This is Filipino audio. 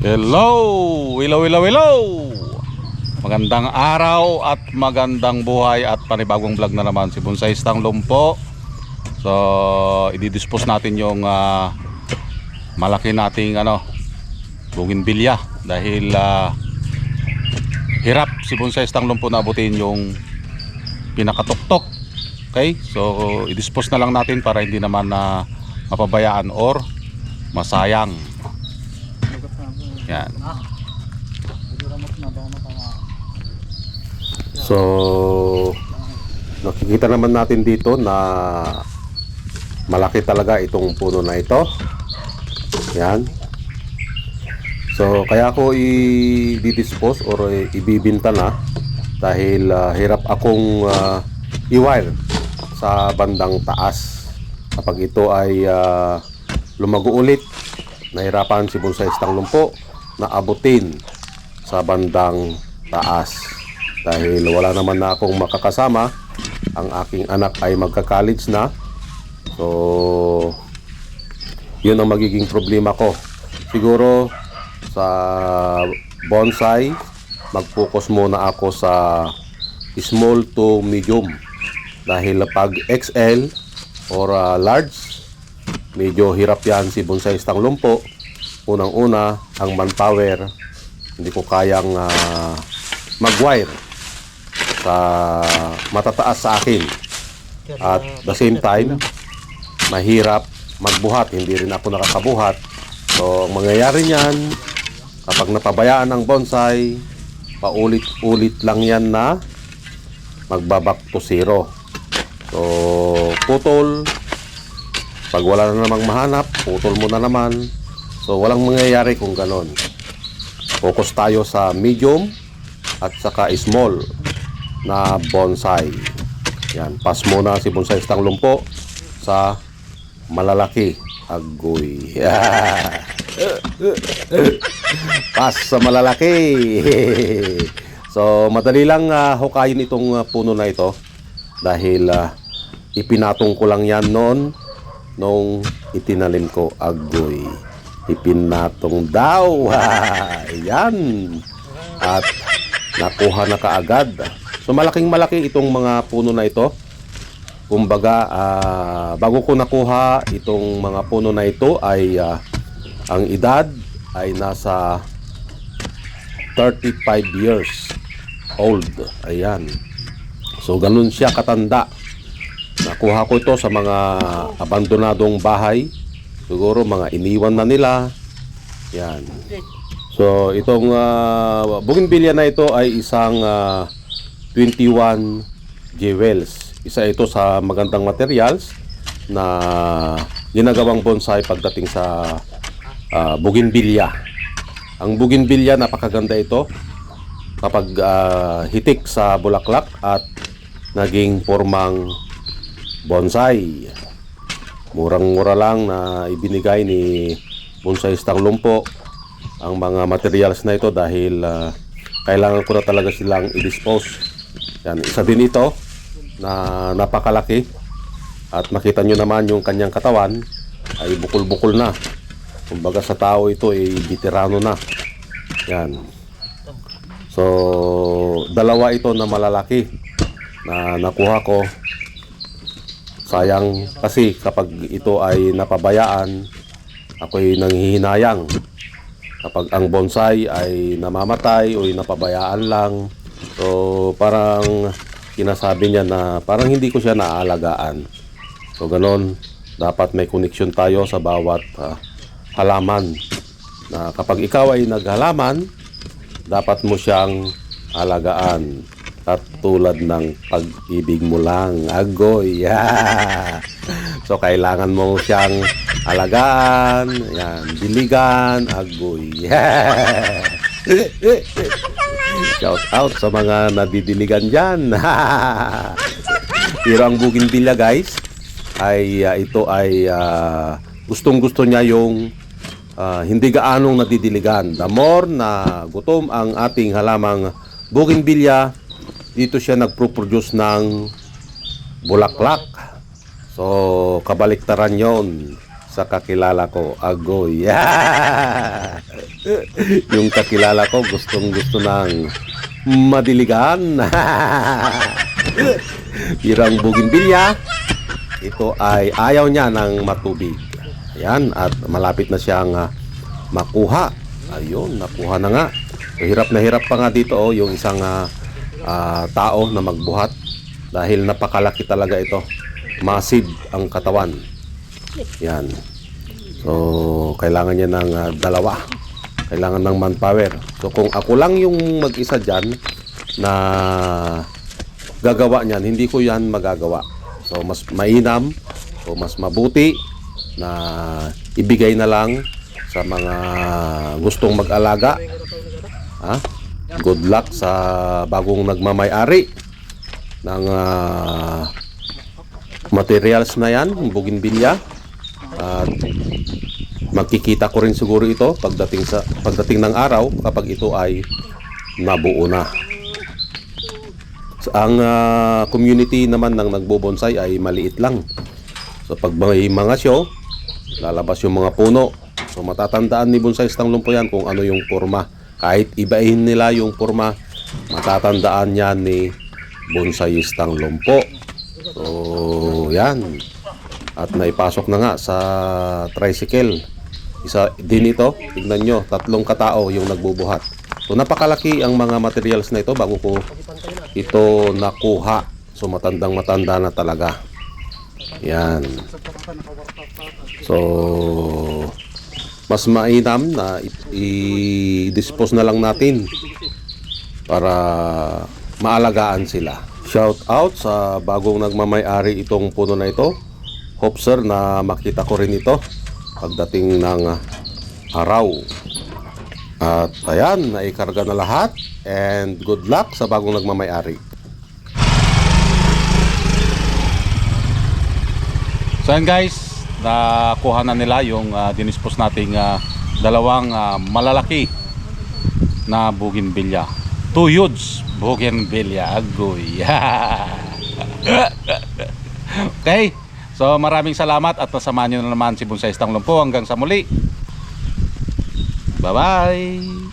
Hello! Hello, hello, hello! Magandang araw at magandang buhay at panibagong vlog na naman si Bonsaistang Lumpo. So, i-dispose natin yung malaki nating bougainvillea dahil hirap si Bonsaistang Lumpo na abutin yung pinakatuktok. Okay? So, i-dispose na lang natin para hindi naman mapabayaan or masayang. Yan. So, nakikita naman natin dito na malaki talaga itong puno na ito. Yan. So, kaya ako i-dispose or ibibinta na dahil hirap akong i-wire sa bandang taas. Kapag ito ay lumago ulit, nahirapan si Bonsaistang Lumpo na abutin sa bandang taas dahil wala naman na akong makakasama. Ang aking anak ay magka-college na, so yun ang magiging problema ko. Siguro sa bonsai mag-focus muna ako sa small to medium dahil pag XL or large, medyo hirap yan si Bonsaistang Lumpo. Unang-una, ang manpower, hindi ko kayang mag-wire sa matataas sa akin. At the same time, mahirap magbuhat, hindi rin ako nakakabuhat. So, ang mangyayari niyan, kapag napabayaan ng bonsai, paulit-ulit lang yan na magbaback to zero. So, putol. Pag wala na namang mahanap, putol mo na naman. So, walang mangyayari kung ganon. Focus tayo sa medium at saka small na bonsai. Yan, pass muna si Bonsaistang Lumpo sa malalaki. Agoy. Pass sa malalaki. So, madali lang hukayin itong puno na ito dahil ipinatong ko lang yan noon nung itinanim ko. Agoy. Ipinatong daw. Ayan. At nakuha na kaagad. So malaking malaki itong mga puno na ito. Kumbaga bago ko nakuha itong mga puno na ito ay ang edad ay nasa 35 years old. Ayan. So ganun siya katanda. Nakuha ko ito sa mga abandonadong bahay. Siguro mga iniwan na nila. Yan. So itong bougainvillea na ito ay isang 21 jewels. Isa ito sa magandang materials na ginagawang bonsai pagdating sa bougainvillea. Ang bougainvillea, napakaganda ito kapag hitik sa bulaklak at naging formang bonsai. Murang-mura lang na ibinigay ni Bonsaistang Lumpo ang mga materials na ito dahil kailangan ko na talaga silang i-dispose. Yan, isa din ito na napakalaki at makita nyo naman yung kanyang katawan ay bukol-bukol na. Kumbaga sa tao ito ay veterano na. Yan. So, dalawa ito na malalaki na nakuha ko. Sayang kasi kapag ito ay napabayaan, ako'y nanghihinayang. Kapag ang bonsai ay namamatay o napabayaan lang, so parang kinasabi niya na parang hindi ko siya naaalagaan. So ganon, dapat may connection tayo sa bawat halaman. Na kapag ikaw ay naghalaman, dapat mo siyang alagaan. At tulad ng pag-ibig mo lang. Agoy. Yeah. So kailangan mo siyang alagaan. Yan, diligan. Agoy. Yeah. Shout out sa mga nadidiligan dyan. Pero ang bougainvillea guys ay ito ay gustong gusto niya yung hindi gaanong nadidiligan. The more na gutom ang ating halamang bougainvillea, dito siya nagpo-produce ng bulaklak. So kabaliktaran yon sa kakilala ko, agoy. Yung kakilala ko gustong-gusto ng madiligan. Pirang bougainvillea, ito ay ayaw niya ng matubig. Ayan, at malapit na siyang makuha. Ayun, nakuha na nga. So, hirap na hirap pa nga dito yung isang tao na magbuhat dahil napakalaki talaga ito. Massive ang katawan. Yan. So, kailangan niya ng dalawa. Kailangan ng manpower. So, kung ako lang yung mag-isa dyan na gagawa niyan, hindi ko yan magagawa. So, mas mainam o mas mabuti na ibigay na lang sa mga gustong mag-alaga. Good luck sa bagong nagmamay-ari ng materials na yan, bougainvillea. At makikita ko rin siguro ito pagdating ng araw kapag ito ay nabuo na. Ang community naman ng nagbobonsai ay maliit lang. So pag may mga show, lalabas yung mga puno. So matatandaan ni Bonsaistang Lumpo yan kung ano yung forma. Kahit ibahin nila yung forma, matatandaan yan ni Bonsaistang Lumpo. So yan. At naipasok na nga sa tricycle. Isa din ito, tignan nyo, 3 katao yung nagbubuhat. So napakalaki ang mga materials na ito bago ko ito nakuha. So matandang-matanda na talaga. Yan. So mas mainam na i-dispose na lang natin para maalagaan sila. Shout out sa bagong nagmamay-ari itong puno na ito. Hope sir na makita ko rin ito pagdating ng araw. At ayan, naikarga na lahat. And good luck sa bagong nagmamay-ari. So yan guys, nakuha na nila yung dinispose nating dalawang malalaki na bougainvillea. 2 huge bougainvillea. Agoy. Okay. So maraming salamat at nasamahan nyo na naman si Bonsaistang Lumpo. Hanggang sa muli. Bye-bye.